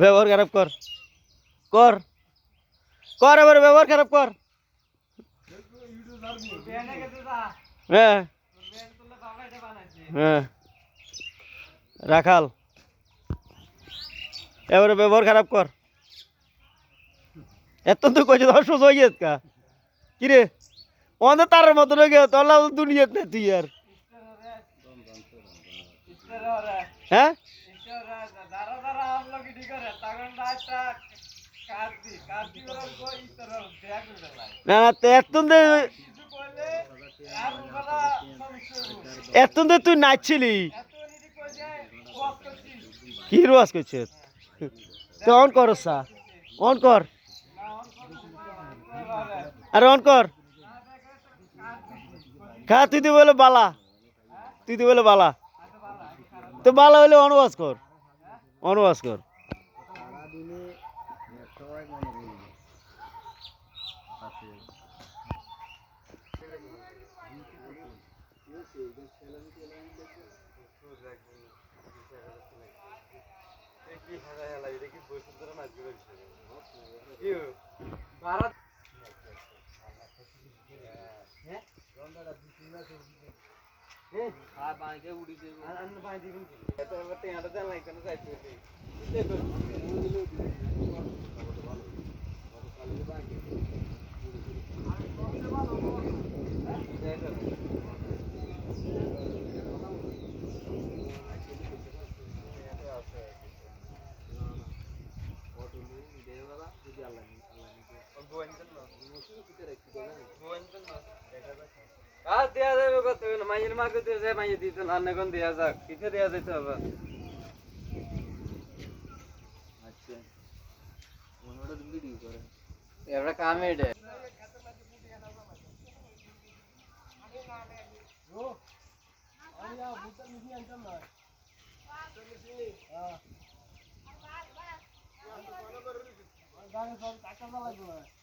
ব্যবহার খারাপ কর কর কর এবার ব্যবহার খারাপ কর। হ্যাঁ হ্যাঁ রাখাল এবারে ব্যবহার খারাপ কর। এত তো কইছে দর্শক হয়ে গেছে কা কিরে আমাদের তারের মতো হয়ে গেছে তোর দুনিয়াত না তুই আর হ্যাঁ না না তো এত তুই নাচছিলি কি রোয়াজ করছে তুই অন কর অন কর আরে অন কর খা তুই তো বলে বালা তুই তো বলে বালা তো বালা হলে অনুবাস কর অনুবাস কর। দেয়া যাবে কত মাইয়ের মাকে দিয়ে যায় মাইয়ে দিত না এখন দেয়া যাক কিসে দেয়া যেতে হবে। আচ্ছা ওনোটা ভিডিও করে এবারে কামে এটা ও আইয়া বুটা মিহি আনতাম না হ্যাঁ গানে সব টাকা লাগবে না।